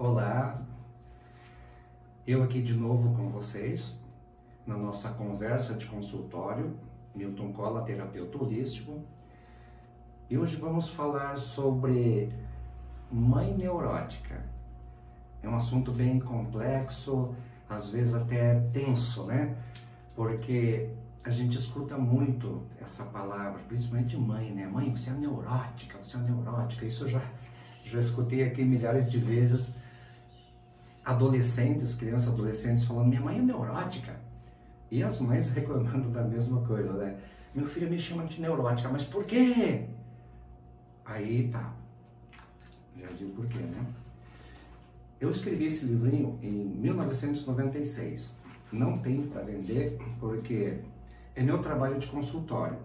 Olá, eu aqui de novo com vocês, na nossa conversa de consultório, Milton Colla, terapeuta holístico, e hoje vamos falar sobre mãe neurótica. É um assunto bem complexo, às vezes até tenso, né? Porque a gente escuta muito essa palavra, principalmente mãe, né? Mãe, você é neurótica, você é neurótica. Isso eu já escutei aqui milhares de vezes. Adolescentes, crianças, adolescentes falando, minha mãe é neurótica. E as mães reclamando da mesma coisa, né? Meu filho me chama de neurótica, mas por quê? Aí tá, já digo por quê, né? Eu escrevi esse livrinho em 1996. Não tem para vender porque é meu trabalho de consultório.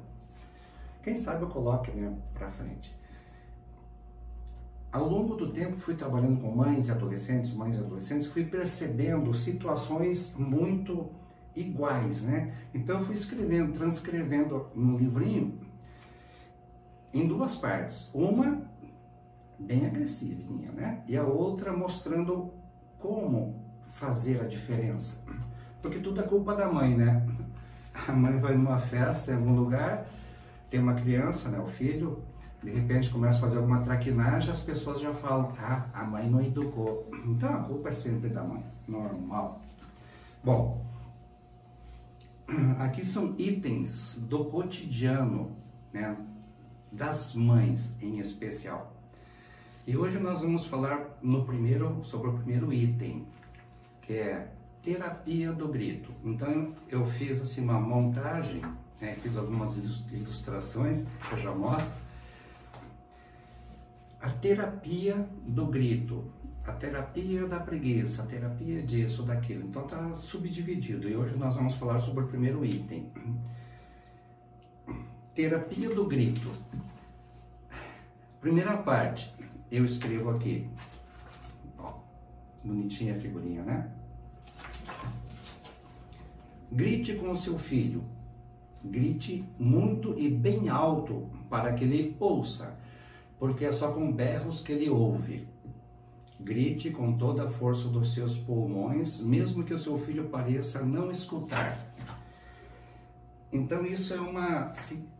Quem sabe eu coloque, né, para frente. Ao longo do tempo fui trabalhando com mães e adolescentes, fui percebendo situações muito iguais, né? Então eu fui escrevendo, transcrevendo no livrinho em duas partes. Uma bem agressivinha, né? E a outra mostrando como fazer a diferença. Porque tudo é culpa da mãe, né? A mãe vai numa festa em algum lugar, tem uma criança, né, o filho, de repente começa a fazer alguma traquinagem, as pessoas já falam, ah, a mãe não educou. Então a culpa é sempre da mãe, normal. Bom, aqui são itens do cotidiano, né, das mães em especial. E hoje nós vamos falar sobre o primeiro item, que é terapia do grito. Então eu fiz assim uma montagem, né, fiz algumas ilustrações que eu já mostro. A terapia do grito, a terapia da preguiça, a terapia disso, daquilo. Então está subdividido e hoje nós vamos falar sobre o primeiro item. Terapia do grito. Primeira parte, eu escrevo aqui. Ó, bonitinha a figurinha, né? Grite com o seu filho. Grite muito e bem alto para que ele ouça, porque é só com berros que ele ouve. Grite com toda a força dos seus pulmões, mesmo que o seu filho pareça não escutar. Então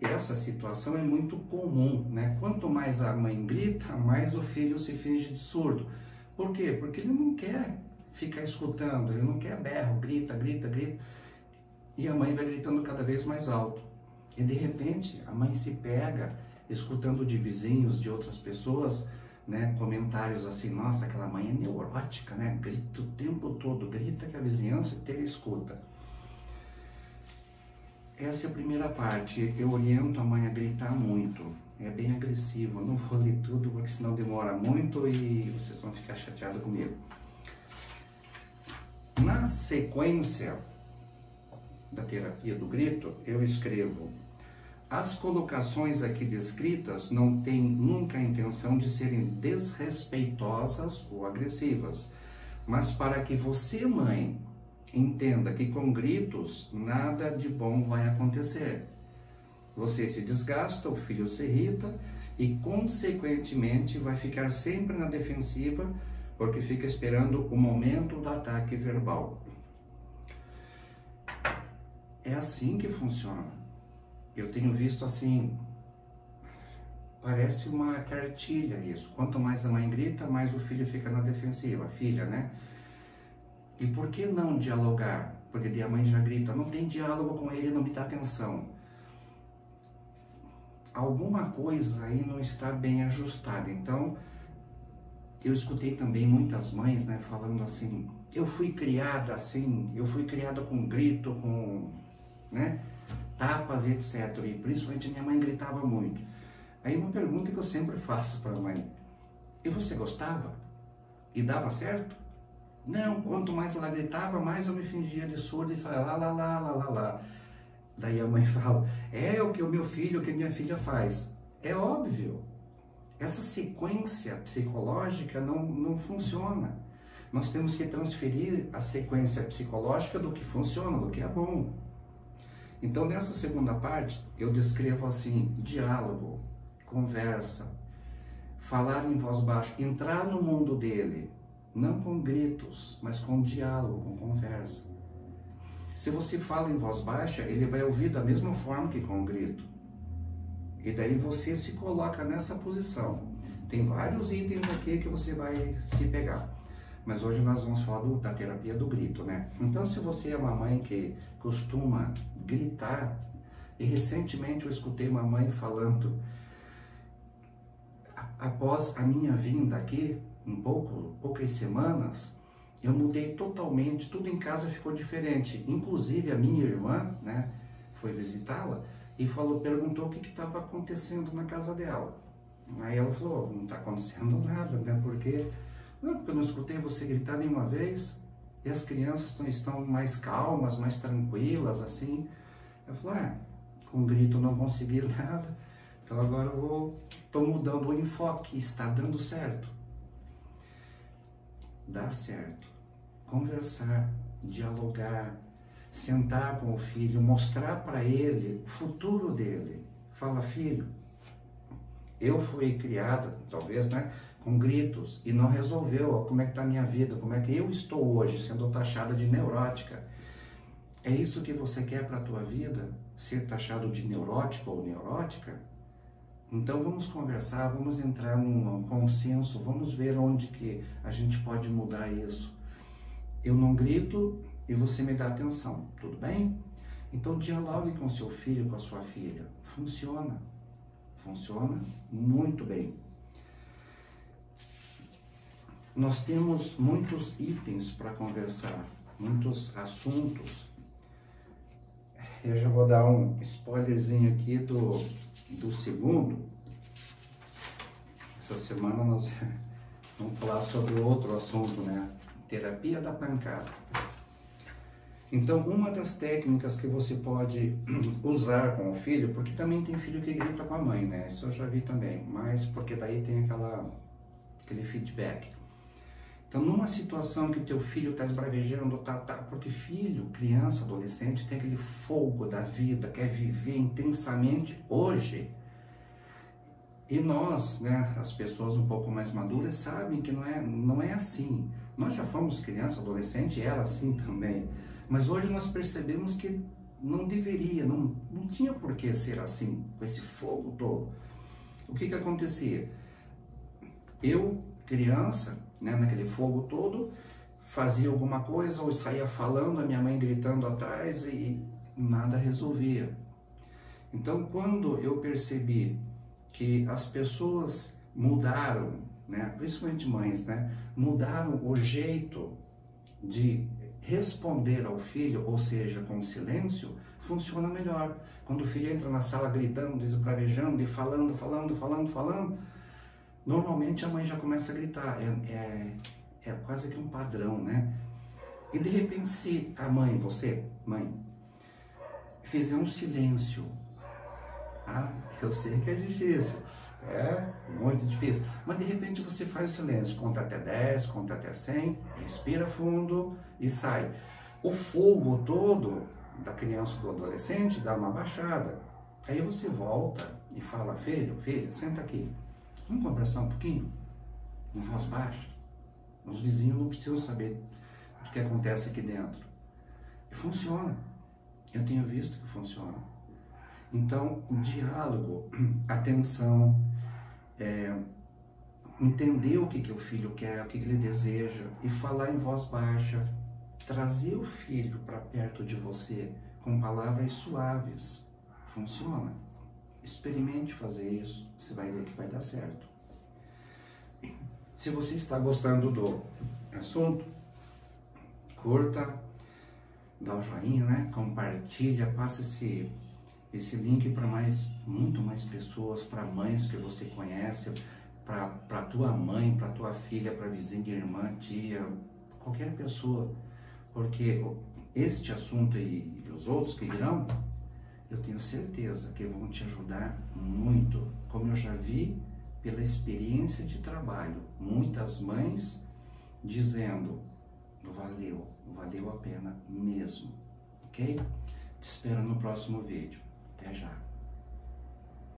essa situação é muito comum, né? Quanto mais a mãe grita, mais o filho se finge de surdo. Por quê? Porque ele não quer ficar escutando, ele não quer berro, grita, grita, grita. E a mãe vai gritando cada vez mais alto. E de repente a mãe se pega escutando de vizinhos, de outras pessoas, né, comentários assim, nossa, aquela mãe é neurótica, né, grita o tempo todo, grita que a vizinhança inteira escuta. Essa é a primeira parte, eu oriento a mãe a gritar muito, é bem agressivo, eu não vou ler tudo porque senão demora muito e vocês vão ficar chateados comigo. Na sequência da terapia do grito, eu escrevo: as colocações aqui descritas não têm nunca a intenção de serem desrespeitosas ou agressivas, mas para que você, mãe, entenda que com gritos nada de bom vai acontecer. Você se desgasta, o filho se irrita e, consequentemente, vai ficar sempre na defensiva porque fica esperando o momento do ataque verbal. É assim que funciona. Eu tenho visto assim, parece uma cartilha isso. Quanto mais a mãe grita, mais o filho fica na defensiva, a filha, né? E por que não dialogar? Porque daí a mãe já grita, não tem diálogo com ele, não me dá atenção. Alguma coisa aí não está bem ajustada. Então, eu escutei também muitas mães, né, falando assim, eu fui criada assim, eu fui criada com grito, com, né, tapas e etc. E principalmente minha mãe gritava muito. Aí uma pergunta que eu sempre faço para a mãe: e você gostava? E dava certo? Não, quanto mais ela gritava, mais eu me fingia de surdo e falava lá, lá, lá, lá, lá. Daí a mãe fala: é o que o meu filho, o que minha filha faz. É óbvio. Essa sequência psicológica não funciona. Nós temos que transferir a sequência psicológica do que funciona, do que é bom. Então, nessa segunda parte, eu descrevo assim: diálogo, conversa, falar em voz baixa, entrar no mundo dele, não com gritos, mas com diálogo, com conversa. Se você fala em voz baixa, ele vai ouvir da mesma forma que com o grito. E daí você se coloca nessa posição. Tem vários itens aqui que você vai se pegar. Mas hoje nós vamos falar da terapia do grito, né? Então, se você é uma mãe que costuma gritar, e recentemente eu escutei uma mãe falando, após a minha vinda aqui, poucas semanas, eu mudei totalmente, tudo em casa ficou diferente. Inclusive a minha irmã, né, foi visitá-la e perguntou o que estava acontecendo na casa dela. Aí ela falou, não está acontecendo nada, né? Porque eu não escutei você gritar nenhuma vez e as crianças estão mais calmas, mais tranquilas, assim. Eu falei, com grito não consegui nada, então agora estou mudando o enfoque, está dando certo. Dá certo. Conversar, dialogar, sentar com o filho, mostrar para ele o futuro dele. Fala, filho, eu fui criada, talvez, né, com gritos e não resolveu. Como é que está a minha vida? Como é que eu estou hoje sendo taxada de neurótica? É isso que você quer para a tua vida? Ser taxado de neurótico ou neurótica? Então vamos conversar, vamos entrar num consenso, vamos ver onde que a gente pode mudar isso. Eu não grito e você me dá atenção, tudo bem? Então dialogue com seu filho, com a sua filha. Funciona. Funciona muito bem. Nós temos muitos itens para conversar, muitos assuntos. Eu já vou dar um spoilerzinho aqui do segundo. Essa semana nós vamos falar sobre outro assunto, né? Terapia da pancada. Então, uma das técnicas que você pode usar com o filho, porque também tem filho que grita com a mãe, né? Isso eu já vi também, mas porque daí tem aquele feedback. Então, numa situação que teu filho está esbravejando, porque filho, criança, adolescente, tem aquele fogo da vida, quer viver intensamente hoje. E nós, né, as pessoas um pouco mais maduras, sabem que não é assim. Nós já fomos criança, adolescente, era assim também. Mas hoje nós percebemos que não deveria, não tinha por que ser assim, com esse fogo todo. O que acontecia? Eu, criança, né, naquele fogo todo, fazia alguma coisa ou saía falando, a minha mãe gritando atrás e nada resolvia. Então, quando eu percebi que as pessoas mudaram, né, principalmente mães, né, mudaram o jeito de responder ao filho, ou seja, com silêncio, funciona melhor. Quando o filho entra na sala gritando, esbravejando e falando, normalmente a mãe já começa a gritar, é quase que um padrão, né? E de repente se a mãe, você, mãe, fizer um silêncio, tá? Eu sei que é difícil, é muito difícil, mas de repente você faz o silêncio, conta até 10, conta até 100, respira fundo e sai. O fogo todo da criança ou do adolescente dá uma baixada. Aí você volta e fala, filho, filha, senta aqui. Vamos conversar um pouquinho? Em voz baixa. Os vizinhos não precisam saber o que acontece aqui dentro. E funciona. Eu tenho visto que funciona. Então, diálogo, atenção, entender o que o filho quer, o que ele deseja e falar em voz baixa. Trazer o filho para perto de você com palavras suaves. Funciona. Experimente fazer isso, você vai ver que vai dar certo. Se você está gostando do assunto, curta, dá o joinha, né? Compartilha, passa esse link para muito mais pessoas, para mães que você conhece, para tua mãe, para tua filha, para vizinha, irmã, tia, qualquer pessoa, porque este assunto e os outros que virão, eu tenho certeza que vão te ajudar muito, como eu já vi pela experiência de trabalho, muitas mães dizendo, valeu a pena mesmo, ok? Te espero no próximo vídeo, até já!